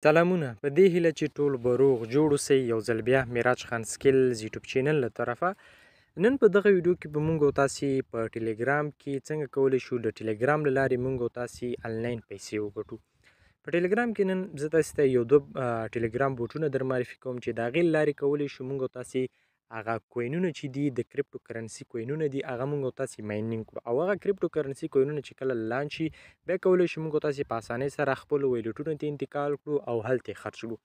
سلامونه په دې هیله چې ټول به روغ جوړ اوسئ. یو ځل بیا معراج خان سکلز یوټیوب چینل له طرفه نن په دغه ویډیو کې به مونږ او تاسې په ټیلیګرام کې څنګه کولی شو د ټیلیګرام له لارې مونږ او تاسې آنلاین پیسې وګټو. په ټیلیګرام کې نن زه تاسې ته یو دوه ټیلیګرام بوټونه در معرفي کوم چې د هغې له لارې کولی شو مونږ او تاسې هغه کوینونه چې دي د کریپټو کرنسي کوینونه دي هغه مونږ او تاسې ماینینګ کړو او هغه کریپټو کرنسي کوینونه چې کله لانچ شي بیا کولی شو مونږ او تاسې په اسانۍ سره خپلو ویلیټونو ته انتقال کړو او هلته یې خرڅ کړو.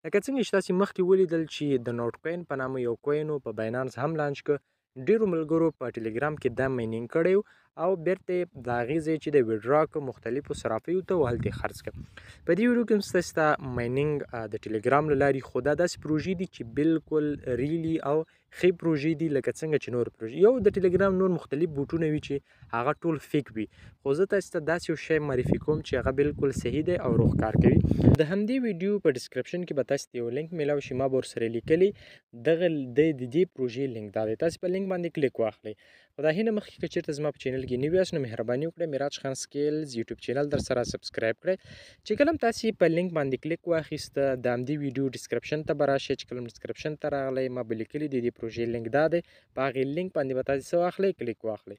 لکه څنګه چې تاسې مخکې ولیدل چې د نوټ کوین په نامه یو کوین په باینانس هم لانچ کړ. ډیرو ملګرو په ټیلیګرام کې دا ماینینګ کړی او بیرته یې د هغې ځای چې د ویډرا کړ مختلفو صرافیو ته او هلته یې خرڅ کړ. په دې ویډیو کې هم ستاسې ته ماینینګ د ټیلیګرام له لارې خو دا داسې پروژې دي چې بالکل ریلي او ښې پروژې دي لکه څنګه چې نور پروژې یو د ټیلیګرام نور مختلف بوټونه وي چې هغه ټول فیک وي خو زه تاسې ته داسې یو شی معرفي کوم چې هغه بالکل صحیح دی او روغ کار کوي. د همدې ویډیو په ډسکرپشن کې به تاسې ته یو لینک میلاو شي ما به ورسره لیکلی دغه د دې پروژې لینک دا دی تاسې په لینک باندې کلیک واخلئ. خو د هغې نه مخکې که چېرته زما په چینل کې نوي یاست نو مهرباني وکړئ معراج خان سکیلز یوټیوب چینل در سره سبسکرایب کړئ. چې کله هم تاسې په لینک باندې کلیک واخیسته د همدې ویډیو ډسکرپشن ته به راشئ. چې کله هم ډسکرپشن ته راغلی ما به لیکلي د دې پروژې لینک دا دی په هغې لینک باندې به تاسې څه واخلئ کلیک واخلئ.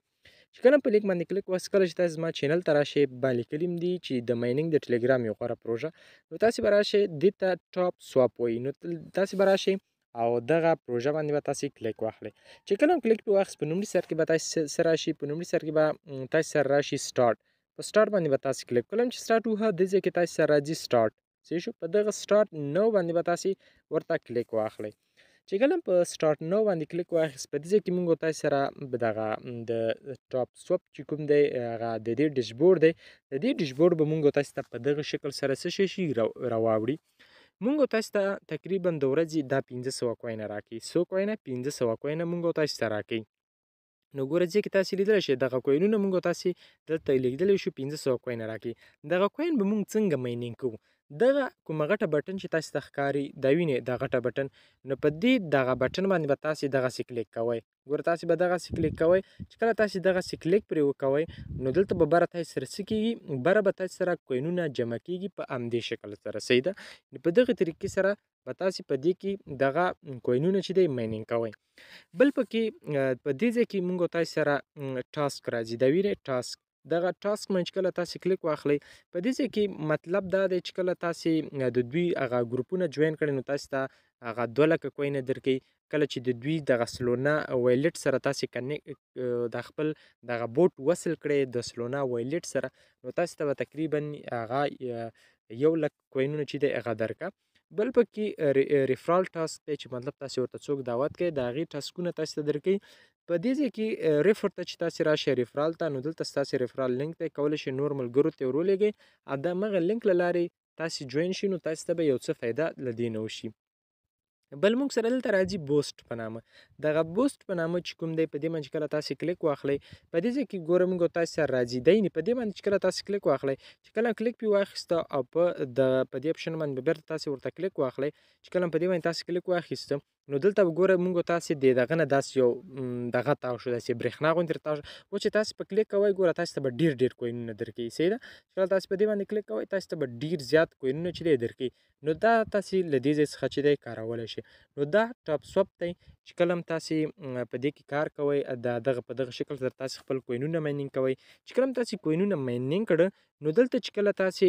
چې کله په لینک باندې کلیک واسه کله چې تاسې زما چینل ته راشئ باندې لیکلي دي چې د ماینینګ د ټیلیګرام یو غوره پروژه نو تاسې به راشئ دې ته ټاپ سواپ وایي نو تاسې به راشئ او دغه پروژه باندې به تاسې کلیک واخلئ. چې کله هم کلیک پرې واخیست په لومړي سر کې به تاسې څه راشي په لومړي سر کې به تاسې سره راشي سټارټ په سټارټ باندې به تاسې کلیک کله هم چې سټارټ ووهه دې ځای کې تاسې سره راځي سټارټ صحیح شو په دغه سټارټ نو باندې به تاسې ورته کلیک واخلئ. چې کله په سټارټ نو باندې کلیک واخیست په دې ځای کې مونږ تاسې سره دغه د ټاپ سوپ چې کوم دی هغه د دې ډیشبورډ دی د دې ډیشبورډ به مونږ تاسې ته په دغه شکل سره څه شي راواوړي. مونږ تاسې ته تقریبا د ورځې دا 1500 کوینه راکوي 100 کوینه 1500 کوینه مونږ تاسې ته راکوي. نو ګوره ځکه چې تاسې لیدلی شئ دغه کوینونه مونږ تاسې دلته لیدلی شو 1500 کوینه راکوي. دغه کوین به مونږ څنګه ماینینګ کوو دغه کومه غټه بټن چې تاسې ته ښکاري دا وینئ دا غټه بټن نو په دې دغه بټن باندې به تاسې دغسې کلیک کوئ. ګوره تاسې به دغسې کلیک کوئ چې کله تاسې دغسې کلیک پرې وکوئ نو دلته به بره تاسې سره څه کېږي بره به تاسې سره کوینونه جمع کېږي په همدې شکل سره صحیح ده. په دغه طریقې سره به تاسې په دې کې دغه کوینونه چې دی ماینینګ کوئ. بل پکې په دې ځای کې مونږ تاسې سره ټاسک راځي دا وینئ ټاسک دغه ټاسک باندې چې کله تاسې کلیک واخلئ په دې ځای کې مطلب دا دی چې کله تاسې د دوی هغه ګروپونه جوین کړئ نو تاسې ته هغه 2 لکه کوینه درکوي. کله چې د دوی دغه سلونا وایلیټ سره تاسې د خپل دغه بوټ وصل کړئ د سلونا وایلیټ سره نو تاسې ته به تقریبا هغه 1 لک کوینونه چې دی هغه درکړه. بل پکې ریفرال ټاسک دی چې مطلب تاسې ورته څوک دعوت کوي د هغې ټاسکونه تاسې ته درکوي. په دې ځای کې ریفر ته چې تاسې راشئ ریفرال ته نو دلته ستاسې ریفرال لینک دی کولی شئ نور ملګرو ته یې ورولېږئ او د همغه لینک له لارې تاسې جوین شئ نو تاسې ته به یو څه فایده له دې نه وشي. بل موږ سره دلته راځي بوسټ په نامه دغه بوسټ په نامه چې کوم دی په دې باندې چې کله تاسې کلیک واخلئ په دې ځای کې ګوره موږ تاسې سره راځي دی په دې باندې چې کله تاسې کلیک واخلئ چې کله کلیک پرې واخیسته او په دې اپشن باندې به بیرته تاسې ورته کلیک واخلئ چې کله په دې باندې تاسې کلیک واخیسته نو دلته به ګوره موږ تاسې د دغه نه داسې یو دغه تاو شو داسې برېښنا غوندې تاو شو و چې تاسې په کلیک کوئ ګوره تاسې ته به ډېر کوینونه درکوي صحیح ده. چې کله تاسې په دې باندې کلیک کوئ تاسې ته به ډېر زیات کوینونه چې دی درکوي نو دا تاسې له دې ځای څخه چې دی کارولی شئ. نو دا ټاپ سوپ دی چې کله هم تاسې په دې کې کار کوئ دغه په دغه شکل سره تاسې خپل کوینونه ماینینګ کوئ. چې کله هم تاسې کوینونه ماینینګ کړه نو دلته چې کله تاسې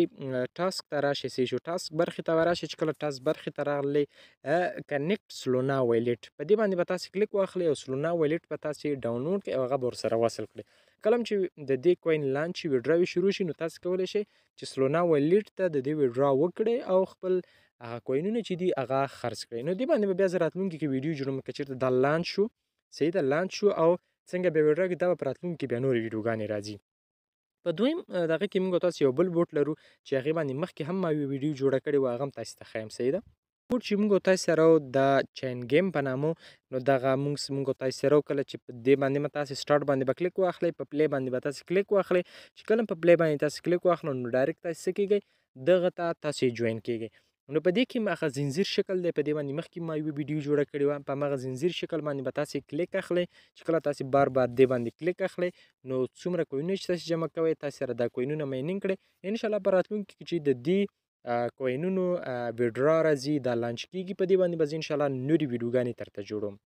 ټاسک ته راشئ صحیح شو ټاسک برخې ته به راشئ چې کله ټاسک برخې ته راغلی کنیکټ سلونا وایلیټ په دې باندې به تاسې کلیک واخلئ او سلونا وایلیټ به تاسې ډاونلوډ کړئ او هغه به ورسره وصل کړئ. کله هم چې د دې کوین لانچ شي ویډراوې شروع شي نو تاسې کولی شئ چې سلونا وایلیټ ته د دې ویډرا وکړئ او خپل هغه کوینونه چې دي هغه خرڅ کړئ. نو دې باندې به بیا زه راتلونکي کې ویډیو جوړوم که چېرته دا لانچ شو صحیح ده لانچ شو او څنګه بیا ویډرا کې دا به په راتلونکي کې بیا نورې ویډیوګانې راځي. په دویم دغه کې موږ تاسې یو بل بوټ لرو چې هغې باندې مخکې هم ما یو ویډیو جوړه کړې وه هغه هم تاسې ته ښیم صحیح ده. بوټ چې موږ تاسې سره د چین ګیم په نامه نو دغه موږ تاسې سره کله چې په دې باندې به تاسې سټارټ باندې به کلیک واخلئ په پلی باندې به تاسې کلیک واخلئ چې کله په پلی باندې تاسې کلیک واخلئ نو ډایرکټ تاسې څه کېږئ دغه ته تاسې جوین کېږئ. نو په دې کې هغه زنځیر شکل دی په دې باندې مخکې ما یوه ویډیو جوړه کړې وه په همغه زنځیر شکل باندې به تاسې کلیک اخلئ چې کله تاسې بار دې باندې کلیک اخلئ نو څومره کوینونه چې تاسې جمع کوئ تاسې سره دا کوینونه ماینینګ کړئ انشاءالله په راتلونکي کې چې د دې کوینونو ویډرا راځي دا لانچ کیږي په دې باندې به زه انشاءالله نورې ویډیوګانې درته جوړوم.